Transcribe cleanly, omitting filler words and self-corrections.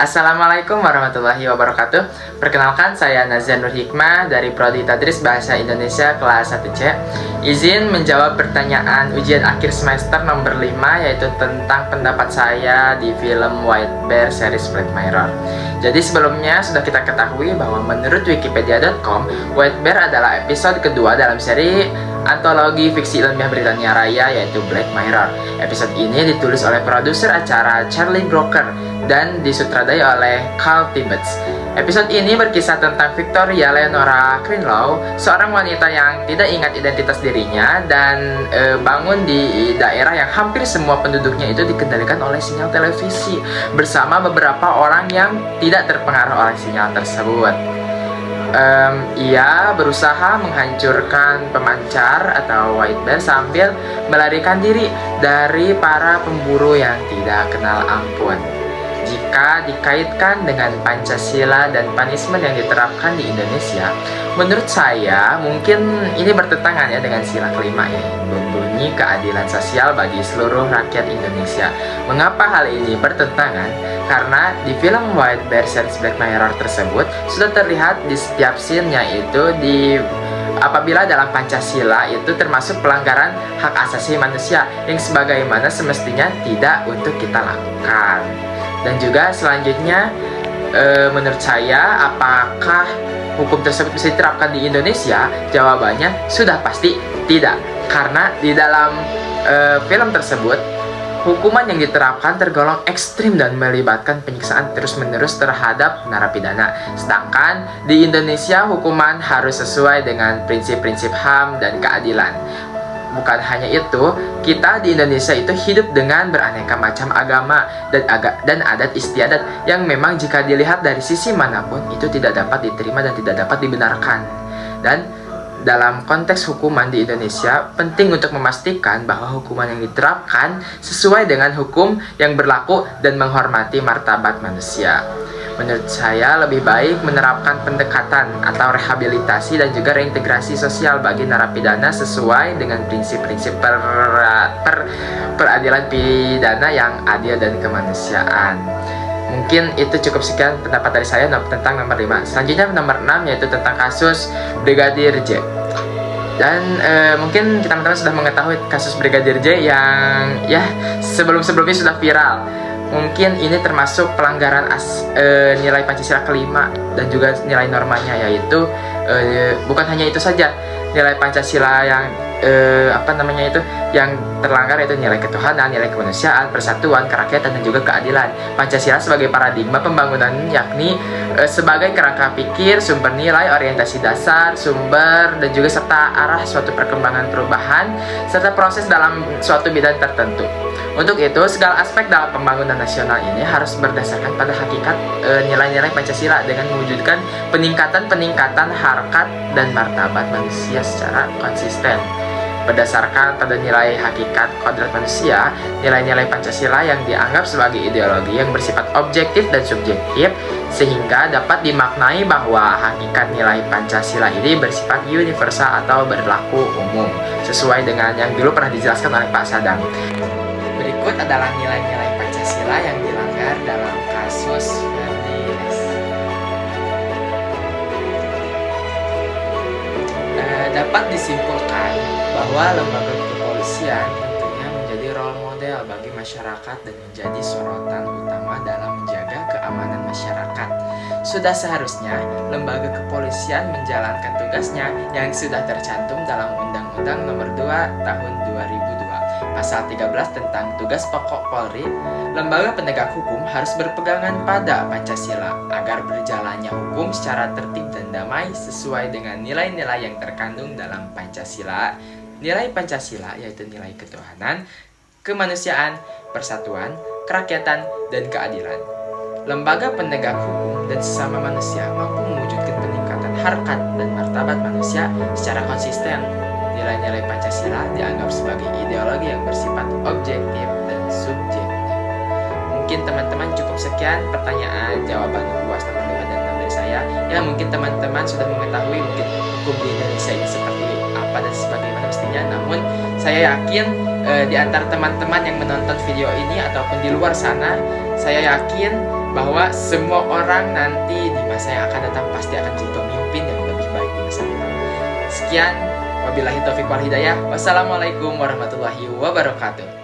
Assalamualaikum warahmatullahi wabarakatuh. Perkenalkan, saya Nazar Nur Hikmah dari Prodi Tadris Bahasa Indonesia kelas 1C. Izin menjawab pertanyaan ujian akhir semester nomor 5, yaitu tentang pendapat saya di film White Bear series Black Mirror. Jadi sebelumnya sudah kita ketahui bahwa menurut wikipedia.com, White Bear adalah episode kedua dalam seri antologi fiksi ilmiah Britania Raya, yaitu Black Mirror. Episode ini ditulis oleh produser acara Charlie Brooker dan disutradai oleh Carl Tibbets. Episode ini berkisah tentang Victoria Leonora Crinlow, seorang wanita yang tidak ingat identitas dirinya dan bangun di daerah yang hampir semua penduduknya itu dikendalikan oleh sinyal televisi, bersama beberapa orang yang tidak terpengaruh oleh sinyal tersebut. Ia berusaha menghancurkan pemancar atau White Bear sambil melarikan diri dari para pemburu yang tidak kenal ampun. Jika dikaitkan dengan Pancasila dan punishment yang diterapkan di Indonesia, menurut saya mungkin ini bertentangan ya dengan sila kelima, yaitu bunyi keadilan sosial bagi seluruh rakyat Indonesia. Mengapa hal ini bertentangan? Karena di film White Bear series Black Mirror tersebut sudah terlihat di setiap scene-nya itu apabila dalam Pancasila itu termasuk pelanggaran hak asasi manusia yang sebagaimana semestinya tidak untuk kita lakukan. Dan juga selanjutnya, menurut saya, apakah hukum tersebut bisa diterapkan di Indonesia? Jawabannya sudah pasti tidak. Karena di dalam film tersebut, hukuman yang diterapkan tergolong ekstrim dan melibatkan penyiksaan terus-menerus terhadap narapidana. Sedangkan di Indonesia, hukuman harus sesuai dengan prinsip-prinsip HAM dan keadilan. Bukan hanya itu, kita di Indonesia itu hidup dengan beraneka macam agama dan adat istiadat yang memang jika dilihat dari sisi manapun itu tidak dapat diterima dan tidak dapat dibenarkan. Dan dalam konteks hukuman di Indonesia, penting untuk memastikan bahwa hukuman yang diterapkan sesuai dengan hukum yang berlaku dan menghormati martabat manusia. Menurut saya lebih baik menerapkan pendekatan atau rehabilitasi dan juga reintegrasi sosial bagi narapidana sesuai dengan prinsip-prinsip peradilan pidana yang adil dan kemanusiaan. Mungkin itu cukup sekian pendapat dari saya tentang nomor 5. Selanjutnya nomor 6, yaitu tentang kasus Brigadir J. Dan mungkin teman-teman sudah mengetahui kasus Brigadir J yang ya sebelum-sebelumnya sudah viral. Mungkin ini termasuk pelanggaran nilai Pancasila kelima dan juga nilai normanya, yaitu bukan hanya itu saja, nilai Pancasila yang yang terlanggar, yaitu nilai ketuhanan, nilai kemanusiaan, persatuan, kerakyatan, dan juga keadilan. Pancasila sebagai paradigma pembangunan, yakni sebagai kerangka pikir, sumber nilai, orientasi dasar, sumber, dan juga serta arah suatu perkembangan perubahan, serta proses dalam suatu bidang tertentu. Untuk itu, segala aspek dalam pembangunan nasional ini harus berdasarkan pada hakikat nilai-nilai Pancasila dengan mewujudkan peningkatan harkat dan martabat manusia secara konsisten. Berdasarkan pada nilai hakikat kodrat manusia, nilai-nilai Pancasila yang dianggap sebagai ideologi yang bersifat objektif dan subjektif, sehingga dapat dimaknai bahwa hakikat nilai Pancasila ini bersifat universal atau berlaku umum, sesuai dengan yang dulu pernah dijelaskan oleh Pak Sadam. Berikut adalah nilai-nilai Pancasila yang dilanggar dalam kasus Ferdi S. Dapat disimpulkan bahwa lembaga kepolisian tentunya menjadi role model bagi masyarakat dan menjadi sorotan utama dalam menjaga keamanan masyarakat. Sudah seharusnya lembaga kepolisian menjalankan tugasnya yang sudah tercantum dalam Undang-Undang Nomor 2 Tahun 2002. Pasal 13 tentang tugas pokok Polri, lembaga penegak hukum harus berpegangan pada Pancasila agar berjalannya hukum secara tertib dan damai sesuai dengan nilai-nilai yang terkandung dalam Pancasila. Nilai Pancasila yaitu nilai ketuhanan, kemanusiaan, persatuan, kerakyatan, dan keadilan. Lembaga penegak hukum dan sesama manusia mampu mewujudkan peningkatan harkat dan martabat manusia secara konsisten. Nilai-nilai Pancasila dianggap sebagai ideologi yang bersifat objektif dan subjektif. Mungkin teman-teman cukup sekian pertanyaan jawaban UAS nomor 5 dan 6 dari saya. Ya, mungkin teman-teman sudah mengetahui mungkin hukum di Indonesia ini seperti apa dan sebagaimana mestinya. Namun saya yakin di antara teman-teman yang menonton video ini ataupun di luar sana, saya yakin bahwa semua orang nanti di masa yang akan datang pasti akan jadi pemimpin yang lebih baik di masa depan. Sekian, wabillahi taufiq wal hidayah. Wassalamualaikum warahmatullahi wabarakatuh.